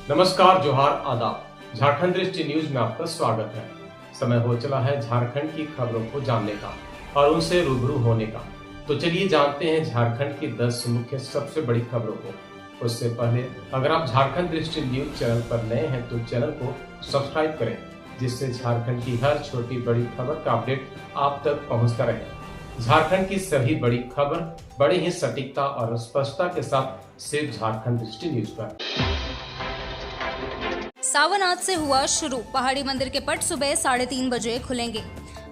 नमस्कार, जोहार, आदाब। झारखंड दृष्टि न्यूज में आपका स्वागत है। समय हो चला है झारखंड की खबरों को जानने का और उनसे रूबरू होने का। तो चलिए जानते हैं झारखंड की 10 मुख्य सबसे बड़ी खबरों को। उससे पहले अगर आप झारखंड दृष्टि न्यूज चैनल पर नए हैं तो चैनल को सब्सक्राइब करें, जिससे झारखंड की हर छोटी बड़ी खबर का अपडेट आप तक पहुंचता रहे। झारखंड की सभी बड़ी खबर बड़ी ही सटीकता और स्पष्टता के साथ सिर्फ झारखंड दृष्टि न्यूज पर। सावन आज से हुआ शुरू। पहाड़ी मंदिर के पट सुबह 3:30 बजे खुलेंगे।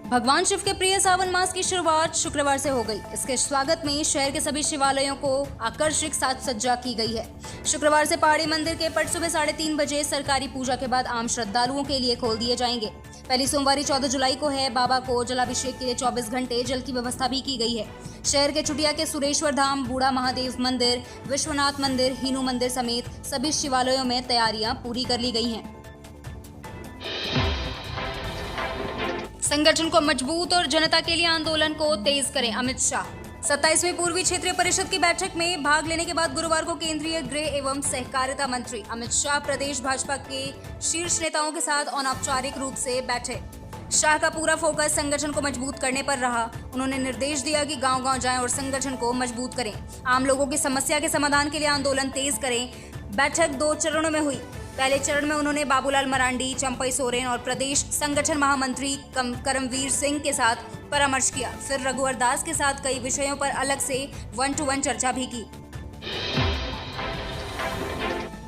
भगवान शिव के प्रिय सावन मास की शुरुआत शुक्रवार से हो गई। इसके स्वागत में शहर के सभी शिवालयों को आकर्षक साज सज्जा की गई है। शुक्रवार से पहाड़ी मंदिर के पट सुबह 3:30 बजे सरकारी पूजा के बाद आम श्रद्धालुओं के लिए खोल दिए जाएंगे। पहली सोमवारी 14 जुलाई को है। बाबा को जलाभिषेक के लिए 24 घंटे जल की व्यवस्था भी की गई है। शहर के चुटिया के सुरेश्वर धाम, बूढ़ा महादेव मंदिर, विश्वनाथ मंदिर, हिनू मंदिर समेत सभी शिवालयों में तैयारियां पूरी कर ली गई हैं। संगठन को मजबूत और जनता के लिए आंदोलन को तेज करें, अमित शाह। 27वीं पूर्वी क्षेत्रीय परिषद की बैठक में भाग लेने के बाद गुरुवार को केंद्रीय गृह एवं सहकारिता मंत्री अमित शाह प्रदेश भाजपा के शीर्ष नेताओं के साथ अनौपचारिक रूप से बैठे। शाह का पूरा फोकस संगठन को मजबूत करने पर रहा। उन्होंने निर्देश दिया कि गांव-गांव जाएं और संगठन को मजबूत करें। आम लोगों की समस्या के समाधान के लिए आंदोलन तेज करें। बैठक 2 चरणों में हुई। पहले चरण में उन्होंने बाबूलाल मरांडी, चंपई सोरेन और प्रदेश संगठन महामंत्री करमवीर सिंह के साथ परामर्श किया। फिर रघुवर दास के साथ कई विषयों पर अलग से 1-to-1 चर्चा भी की।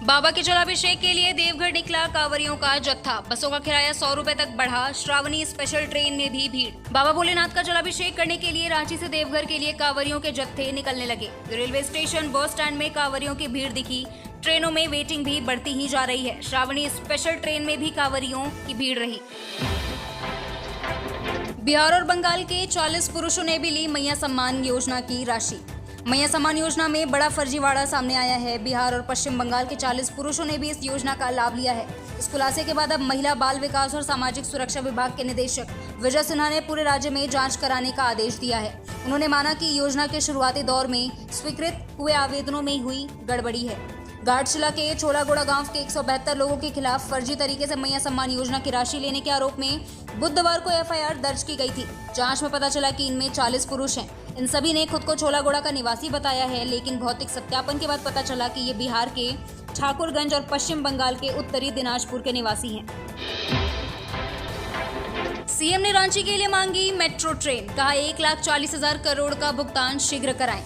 बाबा के जलाभिषेक के लिए देवघर निकला कांवरियों का जत्था। बसों का किराया 100 रुपए तक बढ़ा। श्रावणी स्पेशल ट्रेन में भी भीड़। बाबा भोलेनाथ का जलाभिषेक करने के लिए रांची से देवघर के लिए कांवरियों के जत्थे निकलने लगे। रेलवे स्टेशन, बस स्टैंड में कांवरियों की भीड़ दिखी। ट्रेनों में वेटिंग भी बढ़ती ही जा रही है। श्रावणी स्पेशल ट्रेन में भी कांवरियों की भीड़ रही। बिहार और बंगाल के 40 पुरुषों ने भी ली मैया सम्मान योजना की राशि। मैया सम्मान योजना में बड़ा फर्जीवाड़ा सामने आया है। बिहार और पश्चिम बंगाल के 40 पुरुषों ने भी इस योजना का लाभ लिया है। इस खुलासे के बाद अब महिला, बाल विकास और सामाजिक सुरक्षा विभाग के निदेशक विजय सिन्हा ने पूरे राज्य में जांच कराने का आदेश दिया है। उन्होंने माना कि योजना के शुरुआती दौर में स्वीकृत हुए आवेदनों में हुई गड़बड़ी है। घाटशिला के छोलागोड़ा गांव के 172 लोगों के खिलाफ फर्जी तरीके से मैया सम्मान योजना की राशि लेने के आरोप में बुधवार को एफआईआर दर्ज की गई थी। जांच में पता चला कि इनमें 40 पुरुष हैं। इन सभी ने खुद को छोलागोड़ा का निवासी बताया है, लेकिन भौतिक सत्यापन के बाद पता चला कि ये बिहार के ठाकुरगंज और पश्चिम बंगाल के उत्तरी दिनाजपुर के निवासी हैं। सीएम ने रांची के लिए मांगी मेट्रो ट्रेन। कहा 1,40,000 करोड़ का भुगतान शीघ्र कराएं।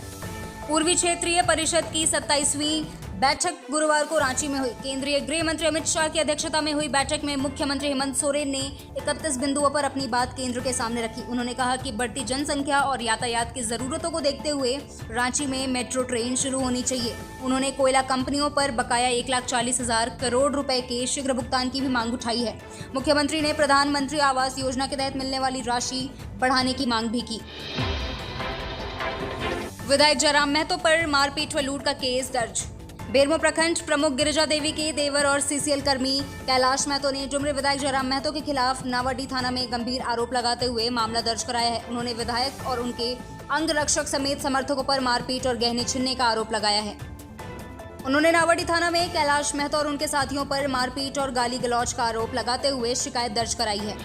पूर्वी क्षेत्रीय परिषद की 27वीं बैठक गुरुवार को रांची में हुई। केंद्रीय गृह मंत्री अमित शाह की अध्यक्षता में हुई बैठक में मुख्यमंत्री हेमंत सोरेन ने 31 बिंदुओं पर अपनी बात केंद्र के सामने रखी। उन्होंने कहा कि बढ़ती जनसंख्या और यातायात की जरूरतों को देखते हुए रांची में मेट्रो ट्रेन शुरू होनी चाहिए। उन्होंने कोयला कंपनियों पर बकाया 1,40,000 करोड़ रुपए के शीघ्र भुगतान की भी मांग उठाई है। मुख्यमंत्री ने प्रधानमंत्री आवास योजना के तहत मिलने वाली राशि बढ़ाने की मांग भी की। विधायक जयराम महतो पर मारपीट व लूट का केस दर्ज। बेरमो प्रखंड प्रमुख गिरिजा देवी के देवर और सीसीएल कर्मी कैलाश महतो ने जुमरे विधायक जयराम महतो के खिलाफ नावाडी थाना में गंभीर आरोप लगाते हुए मामला दर्ज कराया है। उन्होंने विधायक और उनके अंगरक्षक समेत समर्थकों पर मारपीट और गहने छीनने का आरोप लगाया है। उन्होंने नावाडी थाना में कैलाश महतो और उनके साथियों पर मारपीट और गाली गलौज का आरोप लगाते हुए शिकायत दर्ज कराई है।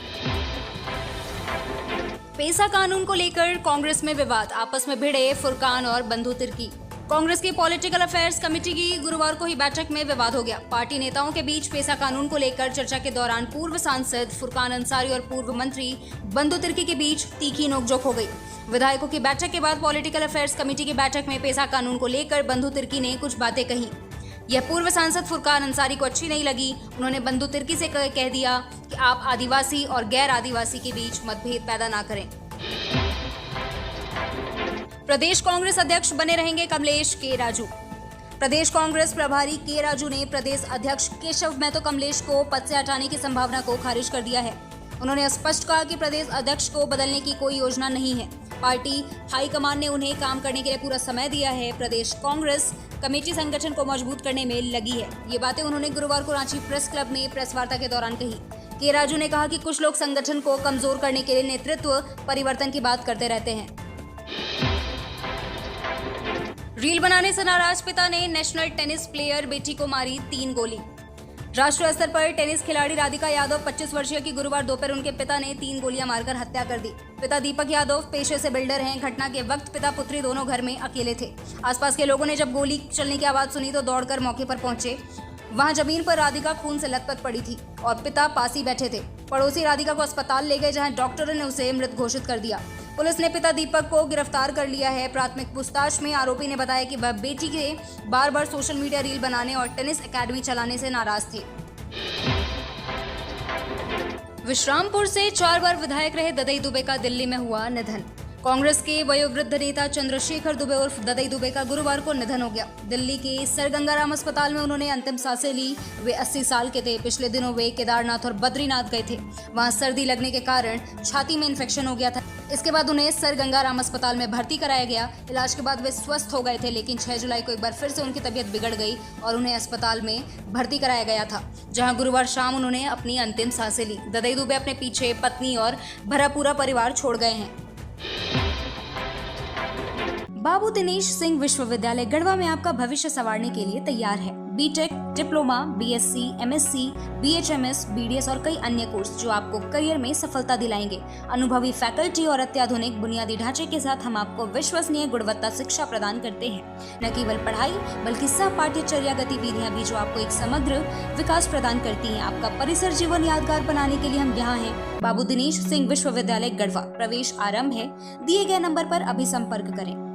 पेसा कानून को लेकर कांग्रेस में विवाद। आपस में भिड़े फुरकान और बंधु तिर्की। कांग्रेस की पॉलिटिकल अफेयर्स कमेटी की गुरुवार को ही बैठक में विवाद हो गया। पार्टी नेताओं के बीच पेसा कानून को लेकर चर्चा के दौरान पूर्व सांसद फुरकान अंसारी और पूर्व मंत्री बंधु तिर्की के बीच तीखी नोकझोंक हो गई। विधायकों की बैठक के बाद पॉलिटिकल अफेयर्स कमेटी की बैठक में पेसा कानून को लेकर बंधु तिर्की ने कुछ बातें कही। यह पूर्व सांसद फुरकान अंसारी को अच्छी नहीं लगी। उन्होंने बंधु तिर्की से कह दिया कि आप आदिवासी और गैर आदिवासी के बीच मतभेद पैदा ना करें। प्रदेश कांग्रेस अध्यक्ष बने रहेंगे कमलेश के राजू। प्रदेश कांग्रेस प्रभारी के राजू ने प्रदेश अध्यक्ष केशव महतो कमलेश को पद से हटाने की संभावना को खारिज कर दिया है। उन्होंने स्पष्ट कहा कि प्रदेश अध्यक्ष को बदलने की कोई योजना नहीं है। पार्टी हाईकमान ने उन्हें काम करने के लिए पूरा समय दिया है। प्रदेश कांग्रेस कमेटी संगठन को मजबूत करने में लगी है। ये बातें उन्होंने गुरुवार को रांची प्रेस क्लब में प्रेस वार्ता के दौरान कही। के राजू ने कहा कि कुछ लोग संगठन को कमजोर करने के लिए नेतृत्व परिवर्तन की बात करते रहते हैं। रील बनाने से नाराज पिता ने नेशनल टेनिस प्लेयर बेटी को मारी 3 गोली। राष्ट्रीय स्तर पर टेनिस खिलाड़ी राधिका यादव 25 वर्षीय की गुरुवार दोपहर उनके पिता ने 3 गोलियां मारकर हत्या कर दी। पिता दीपक यादव पेशे से बिल्डर हैं। घटना के वक्त पिता पुत्री दोनों घर में अकेले थे। आसपास के लोगों ने जब गोली चलने की आवाज सुनी तो दौड़कर मौके पर पहुंचे। वहां जमीन पर राधिका खून से लथपथ पड़ी थी और पिता पास ही बैठे थे। पड़ोसी राधिका को अस्पताल ले गए, जहां डॉक्टरों ने उसे मृत घोषित कर दिया। पुलिस ने पिता दीपक को गिरफ्तार कर लिया है। प्राथमिक पूछताछ में आरोपी ने बताया कि वह बेटी के बार सोशल मीडिया रील बनाने और टेनिस एकेडमी चलाने से नाराज थे। विश्रामपुर से 4 बार विधायक रहे ददई दुबे का दिल्ली में हुआ निधन। कांग्रेस के वयोवृद्ध नेता चंद्रशेखर दुबे उर्फ ददई दुबे का गुरुवार को निधन हो गया। दिल्ली के सर गंगाराम अस्पताल में उन्होंने अंतिम सांसें ली। वे 80 साल के थे। पिछले दिनों वे केदारनाथ और बद्रीनाथ गए थे। वहां सर्दी लगने के कारण छाती में इन्फेक्शन हो गया था। इसके बाद उन्हें सर गंगाराम अस्पताल में भर्ती कराया गया। इलाज के बाद वे स्वस्थ हो गए थे, लेकिन 6 जुलाई को एक बार फिर से उनकी तबीयत बिगड़ गई और उन्हें अस्पताल में भर्ती कराया गया था, जहां गुरुवार शाम उन्होंने अपनी अंतिम सांसें ली। ददई दुबे अपने पीछे पत्नी और भरा पूरा परिवार छोड़ गए हैं। बाबू दिनेश सिंह विश्वविद्यालय गढ़वा में आपका भविष्य संवारने के लिए तैयार है। B Tech, diploma, BSc, MSc, BHMS, BDS और कई अन्य कोर्स जो आपको करियर में सफलता दिलाएंगे। अनुभवी फैकल्टी और अत्याधुनिक बुनियादी ढांचे के साथ हम आपको विश्वसनीय गुणवत्ता शिक्षा प्रदान करते हैं। न केवल पढ़ाई बल्कि सह पाठ्यचर्या गतिविधियां भी जो आपको एक समग्र विकास प्रदान करती हैं। आपका परिसर जीवन यादगार बनाने के लिए हम यहाँ हैं। बाबू दिनेश सिंह विश्वविद्यालय गढ़वा। प्रवेश आरंभ है। दिए गए नंबर पर अभी संपर्क करें।